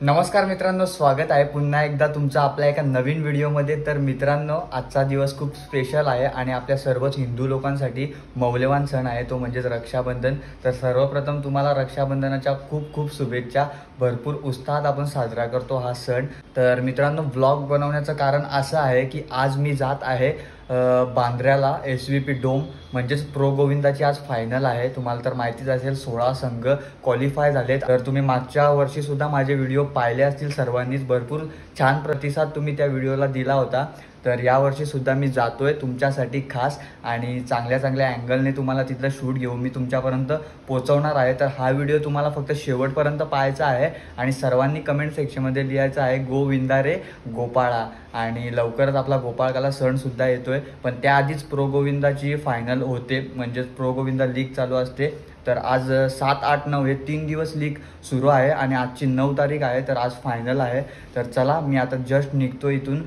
नमस्कार मित्रांनो, स्वागत आहे पुन्हा एकदा तुमचं आपल्या एका नवीन व्हिडिओमध्ये। तर मित्रांनो, आजचा दिवस खूप स्पेशल आहे आणि आपल्या सर्वच हिंदू लोकांसाठी मौल्यवान सण आहे, तो म्हणजे रक्षाबंधन। तर सर्वप्रथम तुम्हाला रक्षाबंधनाच्या खूप खूप शुभेच्छा। भरपूर उत्साहात आपण साजरा करतो हा सण। तर मित्रांनो, व्लॉग बनवण्याचं कारण असं आहे की आज मी जात आहे बांद्र्याला SVP डोम म्हणजेच प्रो गोविंदाची आज फायनल आहे। तुम्हाला तर माहितीच असेल 16 संघ क्वालिफाय झालेत। तर तुम्ही मागच्या वर्षी सुद्धा माझे व्हिडिओ पाहिले असतील सर्वांनीच, भरपूर छान प्रतिसाद तुम्ही त्या व्हिडिओला दिला होता। तर या वर्षी सुद्धा मी जातोय तुमच्यासाठी खास आणि चांगल्या चांगल्या अँगलने तुम्हाला तिथलं शूट घेऊन मी तुमच्यापर्यंत पोहोचवणार आहे। तर हा व्हिडिओ तुम्हाला फक्त शेवटपर्यंत पाहायचा आहे आणि सर्वांनी कमेंट सेक्शनमध्ये लिहायचं आहे गोविंदा रे गोपाळा। आणि लवकरच आपला गोपाळकाला सण सुद्धा येतोय, पण त्याआधीच प्रो गोविंदाची फायनल होते, म्हणजेच प्रो गोविंदा लीग चालू असते। तर आज 7, 8, 9 हे 3 दिवस लीग सुरू आहे आणि आजची 9 तारीख आहे, तर आज फायनल आहे। तर चला, मी आता जस्ट निघतो इथून।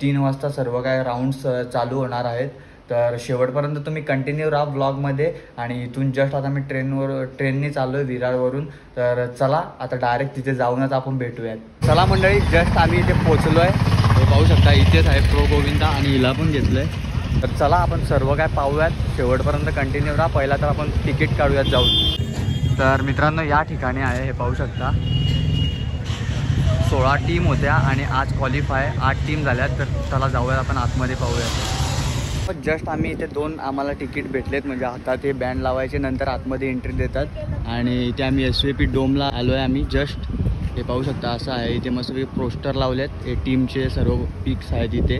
3 वाजता सर्व काय राऊंड्स चालू होणार आहेत। तर शेवटपर्यंत तुम्ही कंटिन्यू राहा ब्लॉगमध्ये। आणि इथून जस्ट आता मी ट्रेनने चाललो आहे विरारवरून। तर चला, आता डायरेक्ट तिथे जाऊनच आपण भेटूयात। चला मंडळी, जस्ट आम्ही इथे पोचलो आहे, हे पाहू शकता, इथेच आहे प्रो गोविंदा आणि हिला पण घेतलं आहे। तर चला, आपण सर्व काय पाहूयात, शेवटपर्यंत कंटिन्यू राहा। पहिला तर आपण तिकीट काढूयात जाऊन। तर मित्रांनो, या ठिकाणी आहे, हे पाहू शकता, 16 टीम होत्या आणि आज क्वालिफाय 8 टीम झाल्यात। तर चला जाऊयात आपण आतमध्ये पाहूयात। जस्ट आम्ही इथे 2 आम्हाला तिकीट भेटलेत, म्हणजे हातात हे बँड लावायचे, नंतर आतमध्ये एंट्री देतात। आणि इथे आम्ही SVP डोमला आलो आहे आम्ही जस्ट, हे पाहू शकता, असं आहे। इथे मस्त पोस्टर लावलेत, हे टीमचे सर्व पिक्स आहेत इथे।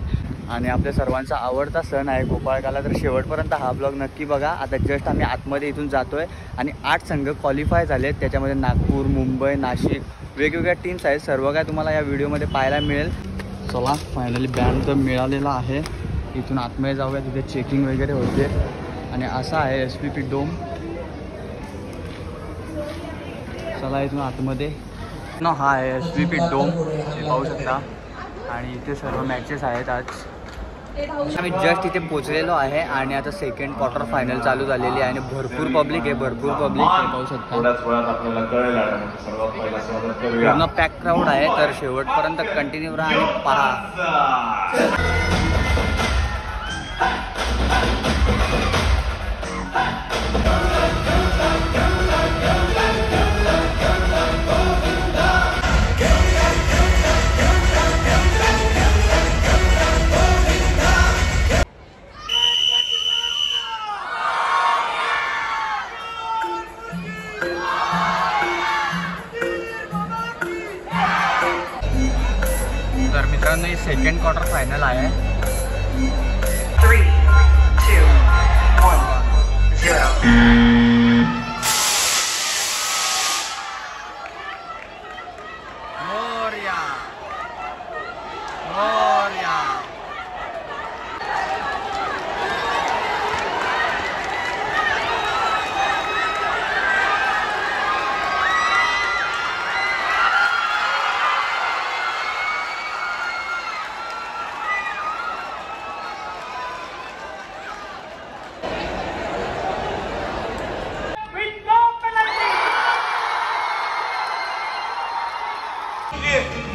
आणि आपल्या सर्वांचा आवडता सण आहे गोपाळकाला। तर शेवटपर्यंत हा ब्लॉग नक्की बघा। आता जस्ट आम्ही आतमध्ये इथून जातोय आणि 8 संघ क्वालिफाय झालेत, त्याच्यामध्ये नागपूर, मुंबई, नाशिक वेगवेगळ्या टीम्स आहेत। सर्व काय तुम्हाला या व्हिडिओमध्ये पाहायला मिळेल। चला, फायनली बँड तर मिळालेला आहे। इथून आतमध्ये जाऊया, तिथे चेकिंग वगैरे होते। आणि असा आहे SVP डोम। चला इथून आतमध्ये हा आहे SVP डोम, हे पाहू शकता। आणि इथे सर्व मॅचेस आहेत आज। आम्ही जस्ट इथे पोचलेलो आहे आणि आता सेकंड क्वार्टर फायनल चालू झालेली आहे आणि भरपूर पब्लिक आहे, भरपूर पब्लिक, हे पाहू शकता। पूर्ण पॅक क्राऊड आहे। तर शेवटपर्यंत कंटिन्यू राहा आणि पहा। तर मित्रांनो, ही सेकंड क्वार्टर फायनल आहे। 3, 2, 1, 0. मोरया मोरया।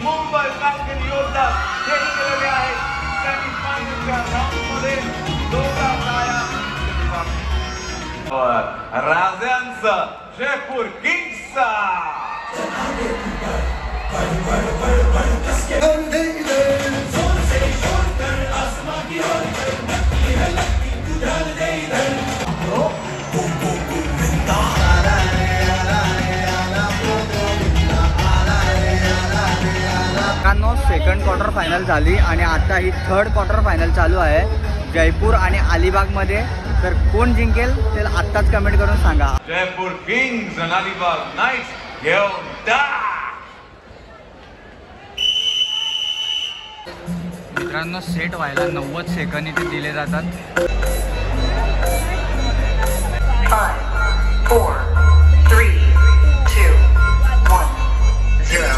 मुंबई कालकेर योद्धा थेट गेलेले आहेत सेमीफायनलच्या राऊंडमध्ये। राजांचा जयपूर किंग्सचा सेकंड क्वार्टर फायनल झाली आणि आता ही थर्ड क्वार्टर फायनल चालू आहे जयपूर आणि अलिबागमध्ये। तर कोण जिंकेल ते आत्ताच कमेंट करून सांगा। जयपूर किंग्स आणि अलिबाग नाईट्स घेऊन जा। मित्रांनो, सेट व्हायला 90 सेकंद इथे दिले जातात। 5, 4, 3, 2, 1, 0.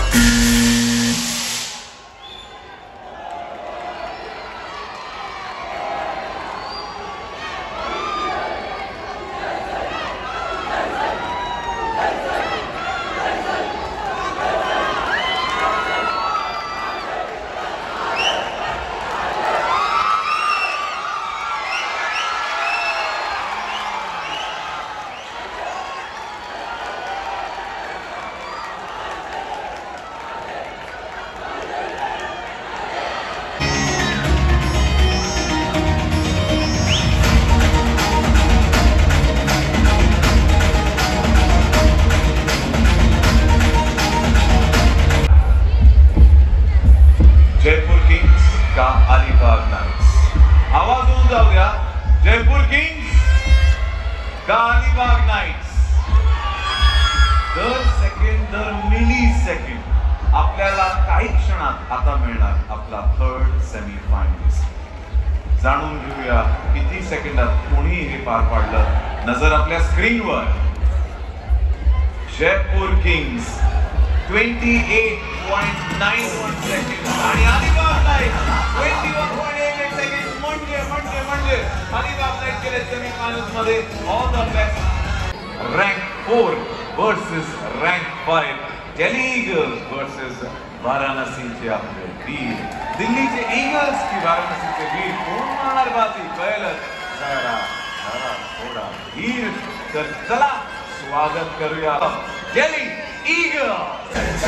जयपूर किंग्स का अलिबाग नाइट्स. दर सेकंड, दर मिली सेकंड आपल्याला काही क्षणात आता मिळणार आपला थर्ड सेमी फायनलिस्ट. जाणून घेऊया किती सेकंदात कोणी हे पार पाडलं. नजर आपल्या स्क्रीनवर. जयपूर किंग्स 28.91 सेकंड आणि अलिबाग नाइट्स 21.88 सेकंड. म्हणजे अलिबाग नाइट्स गेले सेमीफायनल्स मध्ये. All the best. Rank 4 versus rank 5. Delhi eagles versus वाराणसीचे आपले वीर. दिल्लीचे ईगल्स की वाराणसीचे वीर कोण मारणार बाजी कळलंच. जरा थोडा वीर. तर चला स्वागत करूया Delhi eagles.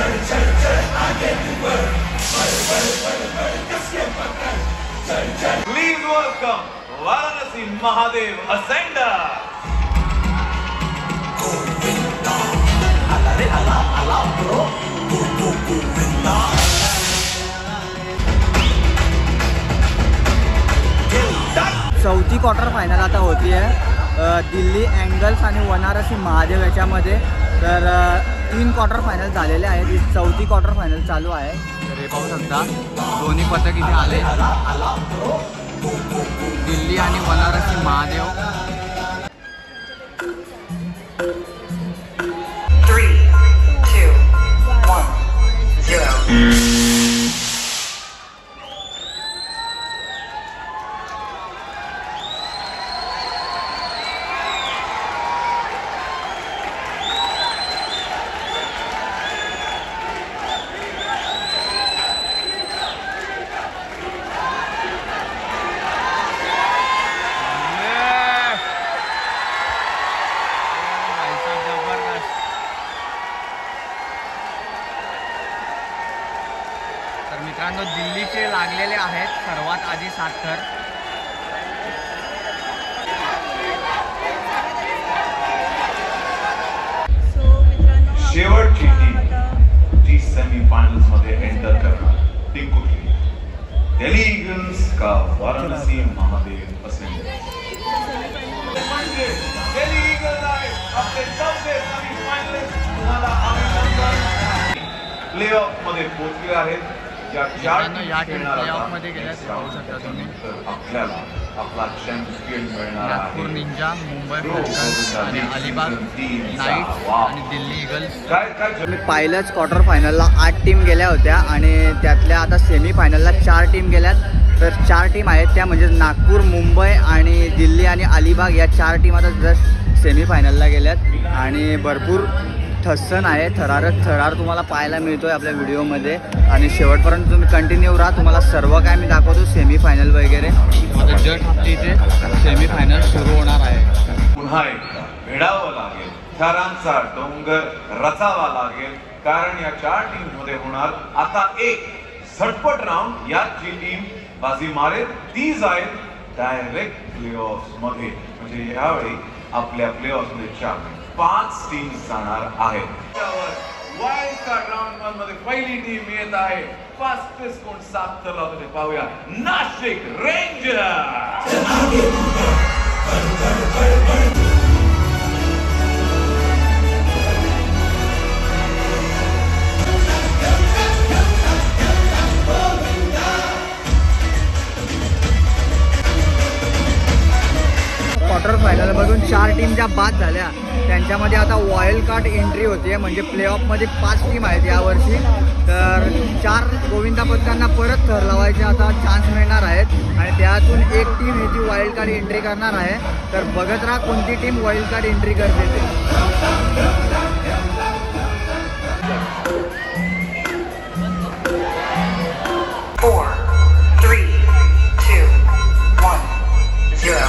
Please welcome Varanasi Mahadev ascender. चौथी क्वार्टर फायनल आता होती आहे दिल्ली एंगल्स आणि वनारसी महादेव याच्यामध्ये. तर 3 क्वार्टर फायनल झालेले आहेत. ही चौथी क्वार्टर फायनल चालू आहे. तर हे पाहू शकता दोन्ही पथक इथे आले. दिल्ली आणि वनारसी महादेव. 3, 2, 1, 0. तर मित्रांनो दिल्लीचे लागलेले आहेत सर्वात आधी 7 थर. शेवटची टीम जी सेमीफायनल्स मध्ये एंटर करणार ती कुठली. दिल्ली ईगल्स का वाराणसी महादेव असेंडर. म्हणजे दिल्ली ईगल्स आहे आपले 4थे सेमीफायनलिस्ट. तुम्हाला अभिनंदन. प्लेऑफ मध्ये पोहोचले आहेत. या प्लेऑफ मध्ये गेल्यात पाहू शकता तुम्ही. आपल्याला आपला चॅम्पियन मिळणार नागपूर आहे. निंजा, मुंबई फ्लॅशर्स आणि अलिबाग नाईट्स आणि दिल्ली ईगल्स. काय पहिल्याच क्वार्टर फायनलला 8 टीम गेल्या होत्या आणि त्यातल्या आता सेमी फायनलला 4 टीम गेल्यात. तर 4 टीम आहेत त्या म्हणजे नागपूर, मुंबई आणि दिल्ली आणि अलिबाग या 4 टीम आता जस्ट सेमी फायनलला गेल्यात. आणि भरपूर ठस्सन आहे. थरार तुम्हाला पाहायला मिळतोय आपल्या व्हिडिओमध्ये. आणि शेवटपर्यंत तुम्ही कंटिन्यू राहा. तुम्हाला सर्व काय मी दाखवतो सेमी फायनल वगैरे. आता जस्ट आपली इथे सेमी फायनल सुरू होणार आहे. पुन्हा एकदा भिडावं लागेल. थरांचा डोंगर रचावा लागेल. कारण या 4 टीम मध्ये होणार आता एक झटपट राऊंड. यात जी टीम बाजी मारेल ती जाईल डायरेक्ट प्लेऑफ्स मध्ये. म्हणजे यावेळी आपल्या प्लेऑफ्स मध्ये 5 टीम्स जाणार आहेत. वाईल्ड कार्ड राऊंड मध्ये पहिली टीम येत आहे. फास्टेस्ट कोण 7 थर लावतो ते पाहूया. नाशिक रेंजर्स. क्वार्टर फायनलमधून 4 टीम ज्या बाद झाल्या त्यांच्यामध्ये आता वाईल्ड कार्ड एंट्री होते. म्हणजे प्लेऑफमध्ये 5 टीम आहेत यावर्षी. तर 4 गोविंदा पथकांना परत थर लावायचे आता चान्स मिळणार आहेत. आणि त्यातून एक टीम ही जी वाईल्ड कार्ड एंट्री करणार आहे. तर बघत राहा कोणती टीम वाईल्ड कार्ड एंट्री करते ते. 4, 3, 2, 1, 0.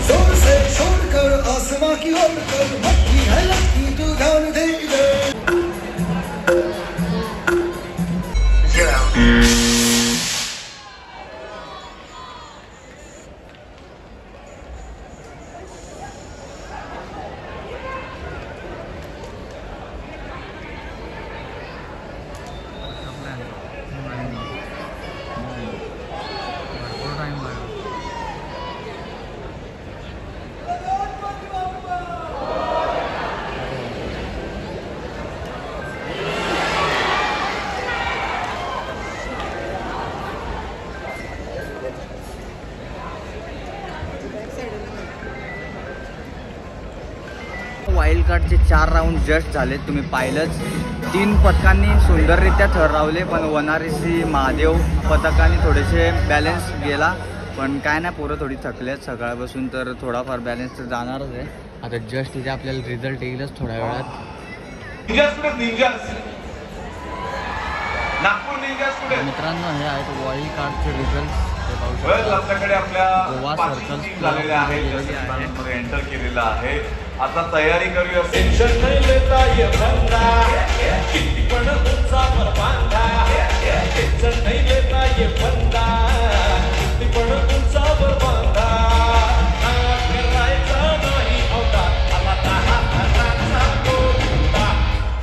जोर से छोड़कर आसमां की ओर कर मक्खी है लक्की तू ध्यान दे इधर 0. वाईल्ड कार्डचे 4 राऊंड जस्ट झाले, तुम्ही पाहिलंच. 3 पथकांनी सुंदररित्या ठरवले, पण वनारीसी महादेव पथकाने थोडेसे बॅलन्स गेला. पण काय नाही, पोरं थोडी थकलेत सकाळपासून, तर थोडाफार बॅलन्स तर जाणारच आहे. आता जस्ट इथे आपल्याला रिझल्ट येईलच थोड्या वेळात. नागपूर निंजास कुठे मित्रांनो, हे आहेत वाईल्ड कार्डचे रिझल्ट. आपल्याकडे आपल्या गोवा 5 सर्कल टीम झालेल्या आहेत, मध्ये एंटर केलेला आहे. आता तयारी करूया. टेन्शन नहीं लेता ये बंदा, किती पण उंचावर बांधा. टेन्शन नहीं लेता ये बंदा, किती पण उंचावर बांधा. करायचा नाही होता आला 10 हजाराचा गोविंदा.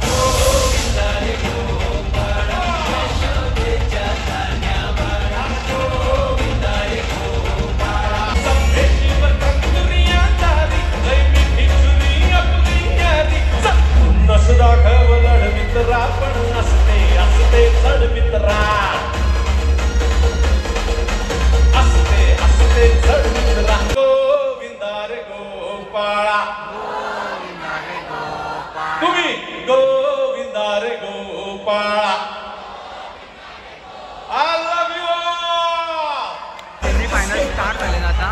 गोविंदा रे गोपाळा, यशोदेच्या धान्यावाळा. गोविंदा रे गोपाळा, संभेशीवर कंकुरिया तारी, लय मिठी चुरी आपली यारी. नस दाखव लढ मित्रा, पण असते असते चढ मित्रा. असते असते चढ मित्रा. गोविंदा रे गोपाळा, तुम्ही गोविंदा रे Gopala. I love you all. Semifinal start झाले ना आता.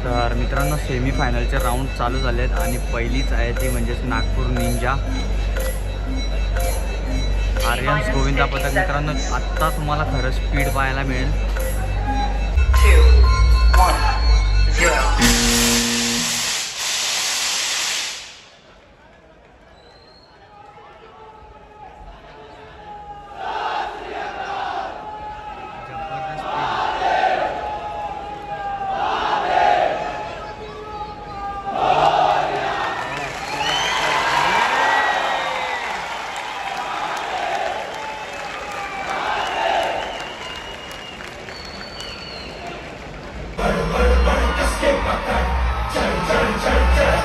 तर मित्रांनो, सेमीफायनलचे राऊंड चालू झालेत आणि पहिलीच आहे ती म्हणजेच नागपूर निंजा. आर्यन्स गोविंदा पथक. मित्रांनो, आत्ता तुम्हाला खरं स्पीड पाहायला मिळेल. 2, 1, 0.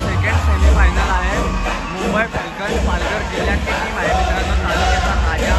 सेकंड सेमीफायनल आहे. मुंबई फॅल्कन्स पालघर जिल्ह्याची टीम आहे मित्रांनो, तालुक्याचा राजा.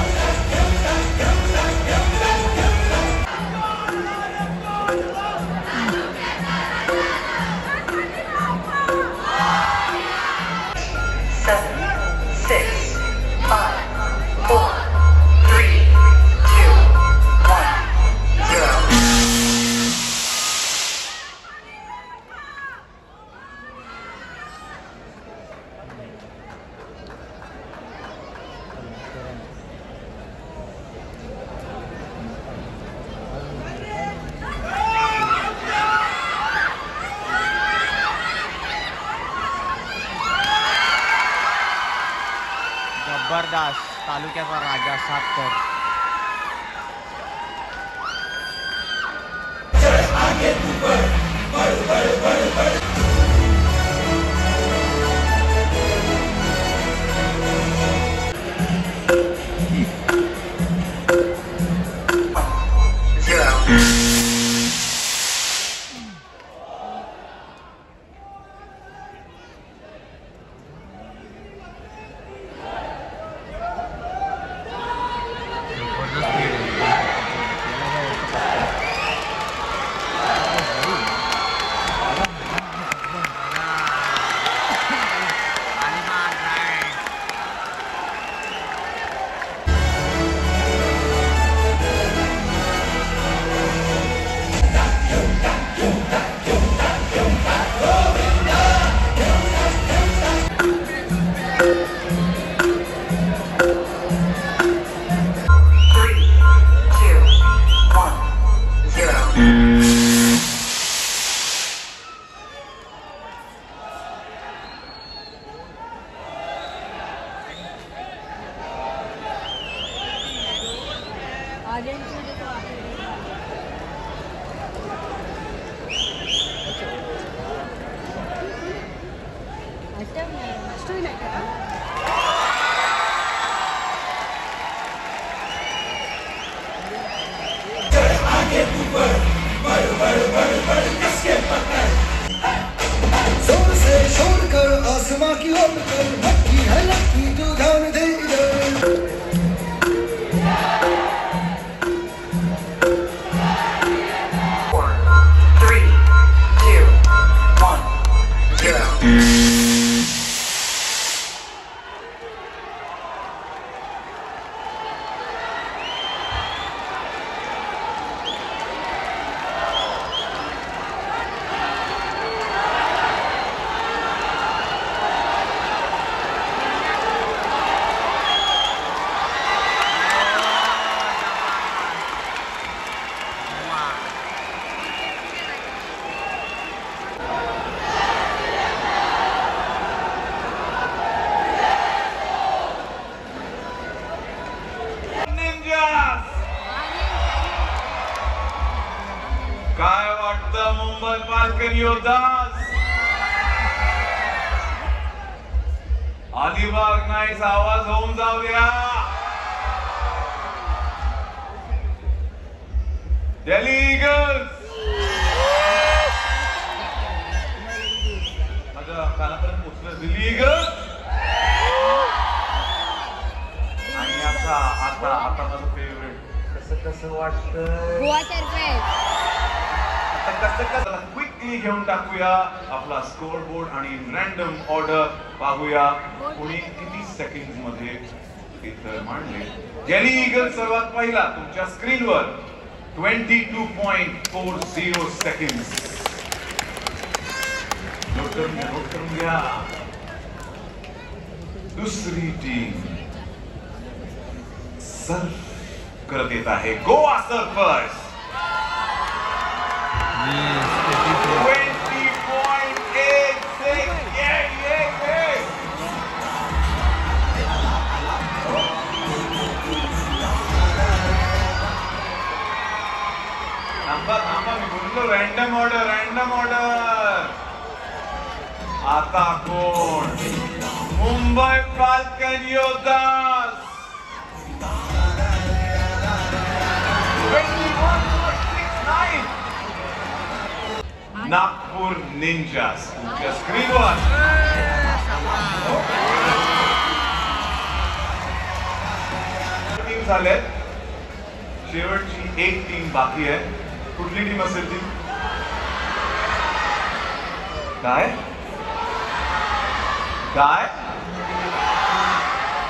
जबरदस्त, तालुक्याचा राजा 7 तर. जोर से शोर कर आसमां की ओर कर लकी है लकी तू ध्यान दे इधर 3, 2, 1, 0. काय वाटतं मुंबई पालकर योद्धास? अलिबाग नाईस आवाज होऊन जाऊ द्या. दिल्ली ईगल्स माझ्या कानापर्यंत पोहोचलं. दिल्ली ईगल्स आणि आता आता आता माझं फेवरेट कसं वाटतं गोवा सरप्राईज. क्विकली घेऊन टाकूया आपला स्कोर बोर्ड आणि रॅन्डम ऑर्डर पाहूया कोणी किती सेकंड मध्ये इथं मांडले. दिल्ली ईगल्स सर्वात पहिला तुमच्या स्क्रीनवर 22.40 सेकंड. नोट करून घ्या. दुसरी टीम सर्फ करत येत आहे. गोवा सर्फर्स 20.86. थांबा मी बोललो रॅन्डम ऑर्डर. आता कोण? मुंबई पालकर योद्धास 21.69. नागपूर निंजास तुमच्या स्क्रीनवर. टीम झाल्यात. शेवटची एक टीम बाकी आहे. कुठली टीम असेल ती? काय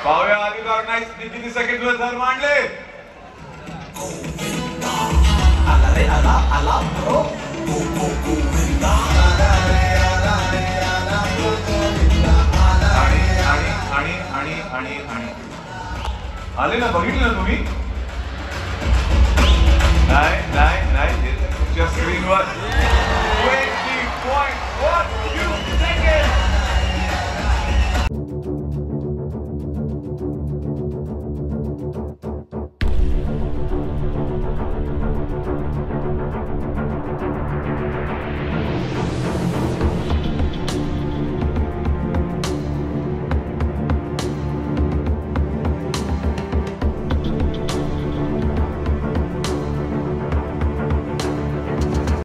पाहूया. अलिबाग नाईस किती सेकंड वर धर मांडले. आणि आले ना, बघितलं ना तुम्ही? नाही तुमच्या स्क्रीनवर 20.1